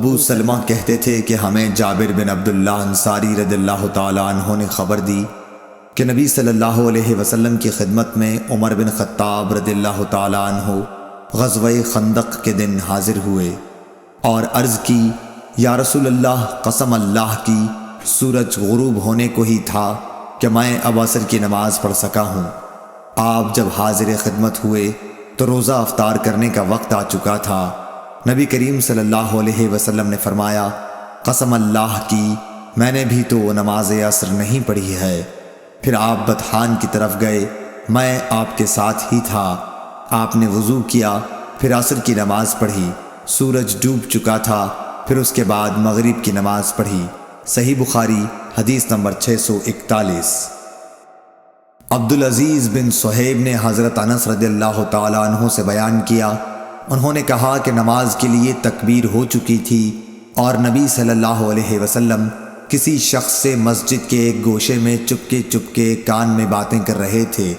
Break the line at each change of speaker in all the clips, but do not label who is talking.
ابو سلمہ کہتے تھے کہ ہمیں جابر بن عبداللہ انصاری رضی اللہ تعالیٰ عنہ نے خبر دی کہ نبی صلی اللہ علیہ وسلم کی خدمت میں عمر بن خطاب رضی اللہ تعالیٰ عنہ غزوہ خندق کے دن حاضر ہوئے اور عرض کی، یا رسول اللہ، قسم اللہ کی سورج غروب ہونے کو ہی تھا کہ میں اب عصر کی نماز پڑھ سکا ہوں۔ آپ جب حاضر خدمت ہوئے تو روزہ افطار کرنے کا وقت آ چکا تھا۔ نبی کریم صلی اللہ علیہ وسلم نے فرمایا، قسم اللہ کی میں نے بھی تو نماز عصر نہیں پڑھی ہے۔ پھر آپ بطحان کی طرف گئے، میں آپ کے ساتھ ہی تھا۔ آپ نے وضو کیا، پھر عصر کی نماز پڑھی، سورج ڈوب چکا تھا، پھر اس کے بعد مغرب کی نماز پڑھی۔ صحیح بخاری حدیث نمبر 641۔ عبدالعزیز بن صہیب نے حضرت انس رضی اللہ تعالیٰ عنہ سے بیان کیا، انہوں نے کہا کہ نماز کے لیے تکبیر ہو چکی تھی اور نبی صلی اللہ علیہ وسلم کسی شخص سے مسجد کے ایک گوشے میں چپکے کان میں باتیں کر رہے تھے۔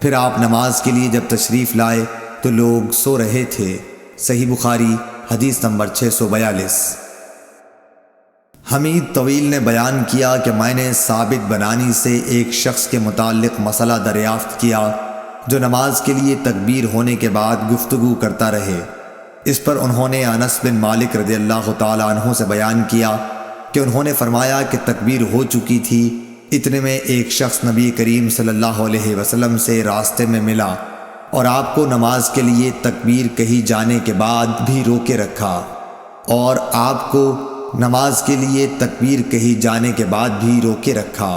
پھر آپ نماز کے لیے جب تشریف لائے تو لوگ سو رہے تھے۔ صحیح بخاری حدیث نمبر 642۔ حمید طویل نے بیان کیا کہ میں نے ثابت بنانی سے ایک شخص کے متعلق مسئلہ دریافت کیا جو نماز کے لیے تکبیر ہونے کے بعد گفتگو کرتا رہے۔ اس پر انہوں نے انس بن مالک رضی اللہ تعالیٰ عنہ سے بیان کیا کہ انہوں نے فرمایا کہ تکبیر ہو چکی تھی، اتنے میں ایک شخص نبی کریم صلی اللہ علیہ وسلم سے راستے میں ملا اور آپ کو نماز کے لیے تکبیر کہی جانے کے بعد بھی روکے رکھا، اور آپ کو نماز کے لیے تکبیر کہی جانے کے بعد بھی روکے رکھا۔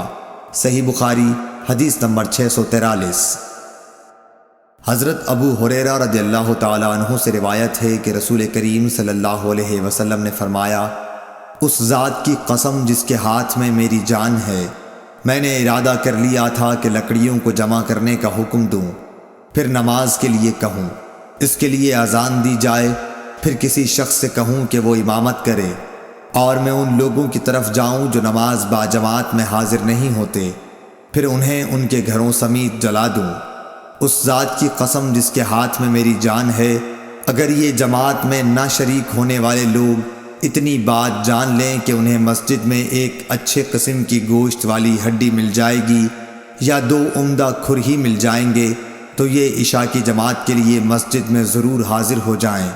صحیح بخاری حدیث نمبر 643۔ حضرت ابو ہریرہ رضی اللہ تعالیٰ عنہ سے روایت ہے کہ رسول کریم صلی اللہ علیہ وسلم نے فرمایا، اس ذات کی قسم جس کے ہاتھ میں میری جان ہے، میں نے ارادہ کر لیا تھا کہ لکڑیوں کو جمع کرنے کا حکم دوں، پھر نماز کے لیے کہوں، اس کے لیے اذان دی جائے، پھر کسی شخص سے کہوں کہ وہ امامت کرے، اور میں ان لوگوں کی طرف جاؤں جو نماز باجماعت میں حاضر نہیں ہوتے، پھر انہیں ان کے گھروں سمیت جلا دوں۔ اس ذات کی قسم جس کے ہاتھ میں میری جان ہے، اگر یہ جماعت میں نہ شریک ہونے والے لوگ اتنی بات جان لیں کہ انہیں مسجد میں ایک اچھے قسم کی گوشت والی ہڈی مل جائے گی یا 2 عمدہ کھر ہی مل جائیں گے، تو یہ عشاء کی جماعت کے لیے مسجد میں ضرور حاضر ہو جائیں۔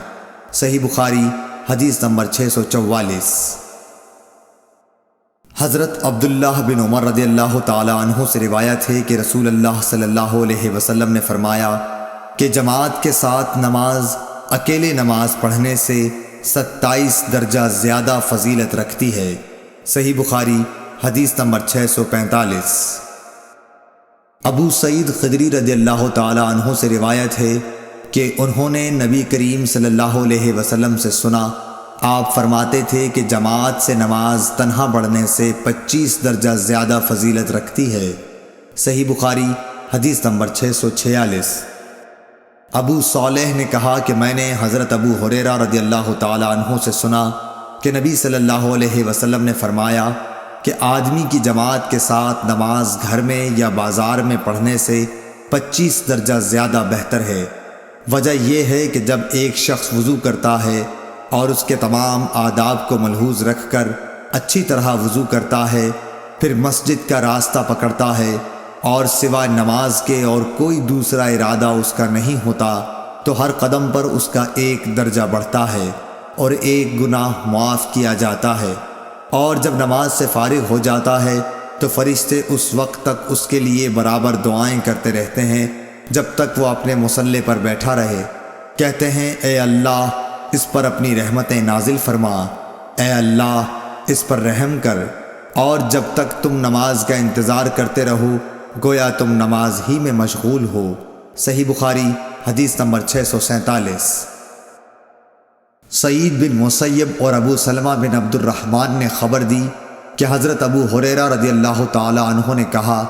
صحیح بخاری حدیث نمبر 644۔ حضرت عبداللہ بن عمر رضی اللہ تعالیٰ عنہ سے روایت ہے کہ رسول اللہ صلی اللہ علیہ وسلم نے فرمایا کہ جماعت کے ساتھ نماز اکیلے نماز پڑھنے سے 27 درجہ زیادہ فضیلت رکھتی ہے۔ صحیح بخاری حدیث نمبر 645۔ ابو سعید خدری رضی اللہ تعالیٰ عنہ سے روایت ہے کہ انہوں نے نبی کریم صلی اللہ علیہ وسلم سے سنا، آپ فرماتے تھے کہ جماعت سے نماز تنہا پڑھنے سے 25 درجہ زیادہ فضیلت رکھتی ہے۔ صحیح بخاری حدیث نمبر 646۔ ابو صالح نے کہا کہ میں نے حضرت ابو ہریرہ رضی اللہ تعالیٰ عنہ سے سنا کہ نبی صلی اللہ علیہ وسلم نے فرمایا کہ آدمی کی جماعت کے ساتھ نماز گھر میں یا بازار میں پڑھنے سے 25 درجہ زیادہ بہتر ہے۔ وجہ یہ ہے کہ جب ایک شخص وضو کرتا ہے اور اس کے تمام آداب کو ملحوظ رکھ کر اچھی طرح وضو کرتا ہے، پھر مسجد کا راستہ پکڑتا ہے اور سوائے نماز کے اور کوئی دوسرا ارادہ اس کا نہیں ہوتا، تو ہر قدم پر اس کا 1 درجہ بڑھتا ہے اور 1 گناہ معاف کیا جاتا ہے، اور جب نماز سے فارغ ہو جاتا ہے تو فرشتے اس وقت تک اس کے لیے برابر دعائیں کرتے رہتے ہیں جب تک وہ اپنے مصلی پر بیٹھا رہے، کہتے ہیں، اے اللہ اس پر اپنی رحمتیں نازل فرما، اے اللہ اس پر رحم کر، اور جب تک تم نماز کا انتظار کرتے رہو گویا تم نماز ہی میں مشغول ہو۔ صحیح بخاری حدیث نمبر 647۔ سعید بن مسیب اور ابو سلمہ بن عبد الرحمن نے خبر دی کہ حضرت ابو ہریرہ رضی اللہ تعالی عنہ نے کہا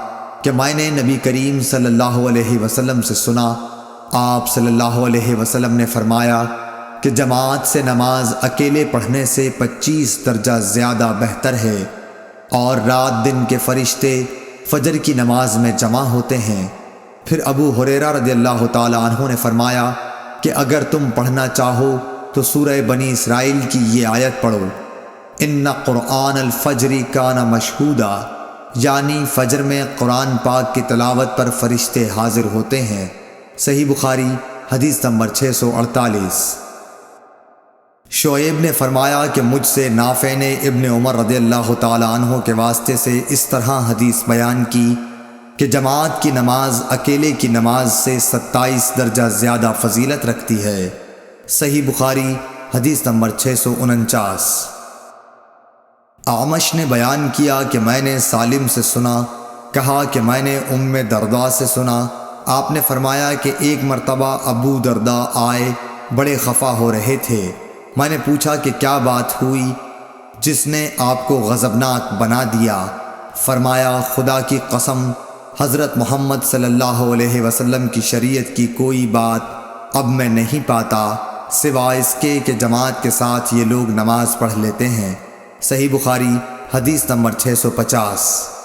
کہ میں نے نبی کریم صلی اللہ علیہ وسلم سے سنا، آپ صلی اللہ علیہ وسلم نے فرمایا کہ جماعت سے نماز اکیلے پڑھنے سے 25 درجہ زیادہ بہتر ہے، اور رات دن کے فرشتے فجر کی نماز میں جمع ہوتے ہیں۔ پھر ابو ہریرہ رضی اللہ تعالی عنہ نے فرمایا کہ اگر تم پڑھنا چاہو تو سورہ بنی اسرائیل کی یہ آیت پڑھو، ان قرآن الفجر کان مشہودا، یعنی فجر میں قرآن پاک کی تلاوت پر فرشتے حاضر ہوتے ہیں۔ صحیح بخاری حدیث نمبر 648۔ شعیب نے فرمایا کہ مجھ سے نافع نے ابن عمر رضی اللہ تعالی عنہ کے واسطے سے اس طرح حدیث بیان کی کہ جماعت کی نماز اکیلے کی نماز سے 27 درجہ زیادہ فضیلت رکھتی ہے۔ صحیح بخاری حدیث نمبر 649۔ اعمش نے بیان کیا کہ میں نے سالم سے سنا، کہا کہ میں نے ام درداء سے سنا، آپ نے فرمایا کہ ایک مرتبہ ابو درداء آئے، بڑے خفا ہو رہے تھے۔ میں نے پوچھا کہ کیا بات ہوئی جس نے آپ کو غضبناک بنا دیا؟ فرمایا خدا کی قسم، حضرت محمد صلی اللہ علیہ وسلم کی شریعت کی کوئی بات اب میں نہیں پاتا سوائے اس کے کہ جماعت کے ساتھ یہ لوگ نماز پڑھ لیتے ہیں۔ صحیح بخاری حدیث نمبر 650۔